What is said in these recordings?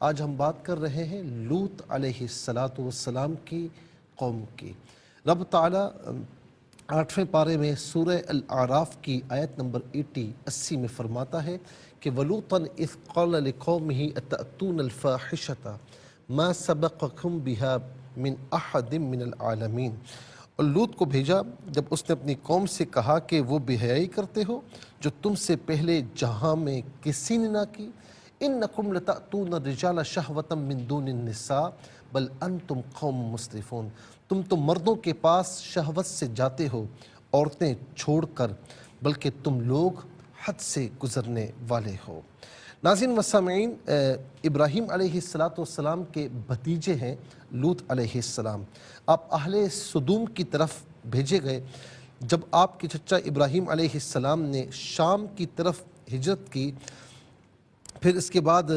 آج ہم بات کر رہے ہیں لوط علیہ السلام کی قوم کی۔ رب تعالیٰ 8ویں پارے میں سورہ الاعراف کی آیت نمبر 80 میں فرماتا ہے کہ وَلُوطًا اِذْ قَالَ لِقَوْمِهِ أَتَأْتُونَ الْفَاحِشَةَ مَا سَبَقَكُمْ بِهَا مِنْ أَحَدٍ مِنَ الْعَالَمِينَ۔ اور لوط کو بھیجا جب اس نے اپنی قوم سے کہا کہ وہ بے حیائی کرتے ہو جو تم سے پہلے جہاں میں کسی نے نہ کی۔ إِنَّكُمْ لَتَأْتُونَ الرِّجَالَ شَهْوَةً مِّن دُونِ النِّسَاءِ بَلْ أَنْتُمْ قَوْمٌ مُسْرِفُونَ۔ تم تو مردوں کے پاس شہوت سے جاتے ہو عورتیں چھوڑ کر، بلکہ تم لوگ حد سے گزرنے والے ہو۔ ناظرین و سامعین، ابراہیم علیہ السلام کے بھتیجے ہیں لوط علیہ السلام۔ آپ اہل سدوم کی طرف بھیجے گئے جب آپ کے چچا ابراہیم علیہ السلام نے شام کی طرف ہجرت کی۔ پھر اس کے بعد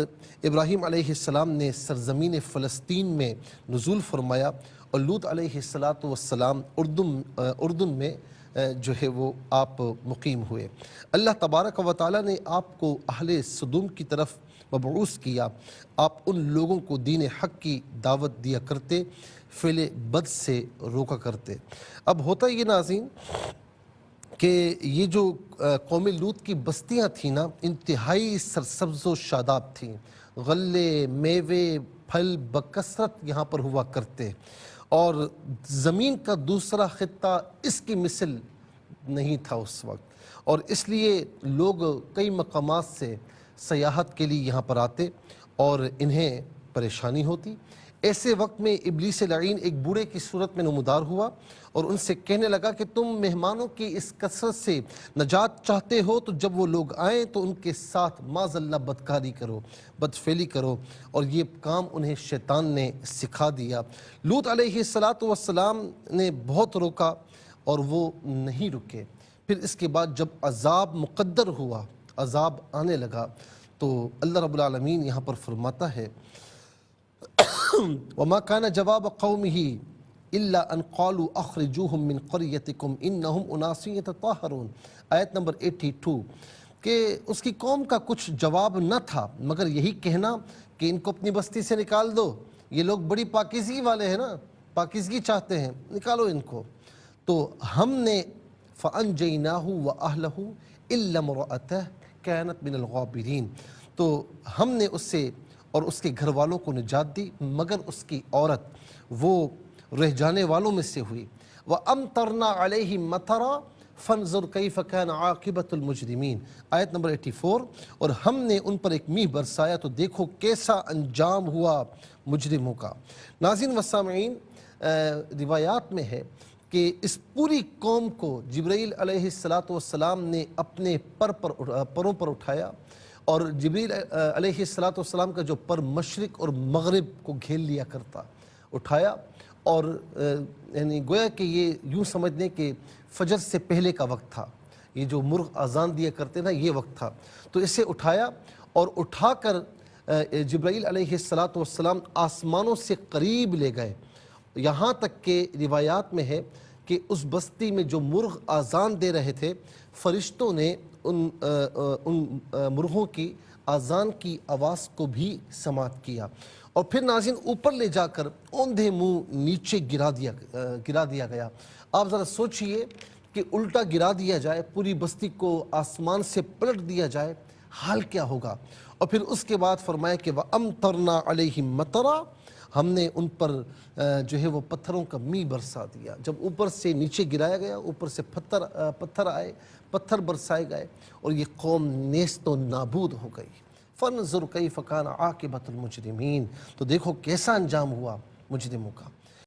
ابراہیم علیہ السلام نے سرزمین فلسطین میں نزول فرمایا اور لوط علیہ السلام اردن میں جو ہے وہ آپ مقیم ہوئے۔ اللہ تبارک و تعالیٰ نے آپ کو اہل سدوم کی طرف مبعوث کیا۔ آپ ان لوگوں کو دین حق کی دعوت دیا کرتے، فعل بد سے روکا کرتے۔ اب ہوتا یہ ناظرین کہ یہ جو قوم لوط کی بستیاں تھیں نا، انتہائی سرسبز و شاداب تھیں۔ غلے، میوے، پھل بکثرت یہاں پر ہوا کرتے، اور زمین کا دوسرا خطہ اس کی مثل نہیں تھا اس وقت، اور اس لیے لوگ کئی مقامات سے سیاحت کے لیے یہاں پر آتے اور انہیں پریشانی ہوتی۔ ایسے وقت میں ابلیس لعین ایک بوڑھے کی صورت میں نمودار ہوا اور ان سے کہنے لگا کہ تم مہمانوں کی اس کثرت سے نجات چاہتے ہو تو جب وہ لوگ آئیں تو ان کے ساتھ معاذ اللہ بدکاری کرو، بدفعلی کرو، اور یہ کام انہیں شیطان نے سکھا دیا۔ لوط علیہ السلام نے بہت روکا اور وہ نہیں رکے۔ پھر اس کے بعد جب عذاب مقدر ہوا، عذاب آنے لگا، تو اللہ رب العالمین یہاں پر فرماتا ہے وَمَا كَانَ جَوَابَ قَوْمِهِ إِلَّا أَنْ قَالُوا أَخْرِجُوهُمْ مِنْ قَرْيَتِكُمْ إِنَّهُمْ أُنَاسٌ يَتَطَهَّرُونَ۔ آیت نمبر 82 کہ اس کی قوم کا کچھ جواب نہ تھا مگر یہی کہنا کہ ان کو اپنی بستی سے نکال دو، یہ لوگ بڑی پاکیزگی والے ہیں نا، پاکیزگی چاہتے ہیں، نکالو ان کو۔ تو ہم نے فَأَنْجَيْنَاهُ وَأَهْلَهُ إِلَّا امْرَأَتَهُ كَانَتْ مِنَ الْغَابِرِينَ۔ تو ہم نے اس سے اور اس کے گھر والوں کو نجات دی مگر اس کی عورت وہ رہ جانے والوں میں سے ہوئی۔ وَأَمْطَرْنَا عَلَيْهِمْ مَطَرًا فَانظُرْ كَيْفَ كَانَ عَاقِبَةُ الْمُجْرِمِينَ۔ آیت نمبر 84، اور ہم نے ان پر ایک میہ برسایا تو دیکھو کیسا انجام ہوا مجرموں کا۔ ناظرین و سامعین، روایات میں ہے کہ اس پوری قوم کو جبرائیل علیہ السلام نے اپنے پروں پر اٹھایا، اور جبرائیل علیہ السلام کا جو پر مشرق اور مغرب کو گھیر لیا کرتا، اٹھایا، اور یعنی گویا کہ یہ یوں سمجھ لیں کہ فجر سے پہلے کا وقت تھا، یہ جو مرغ اذان دیا کرتے نا یہ وقت تھا، تو اسے اٹھایا اور اٹھا کر جبرائیل علیہ السلام آسمانوں سے قریب لے گئے، یہاں تک کہ روایات میں ہے کہ اس بستی میں جو مرغ اذان دے رہے تھے، فرشتوں نے ان مرغوں کی اذان کی آواز کو بھی سماعت کیا، اور پھر ناظرین اوپر لے جا کر اوندھے منہ نیچے گرا دیا گیا۔ آپ ذرا سوچئے کہ الٹا گرا دیا جائے، پوری بستی کو آسمان سے پلٹ دیا جائے، حال کیا ہوگا۔ اور پھر اس کے بعد فرمایا کہ وَأَمْطَرْنَا عَلَيْهِمْ مَطَرًا، ہم نے ان پر جو ہے وہ پتھروں کا میہ برسا دیا۔ جب اوپر سے نیچے گرایا گیا، اوپر سے پتھر آئے، پتھر برسائے گئے، اور یہ قوم نیست و نابود ہو گئی۔ فَانظُرْ كَيْفَ كَانَ عَاقِبَةُ الْمُجْرِمِينَ۔ تو دیکھو کیسا انجام ہوا مجرموں کا۔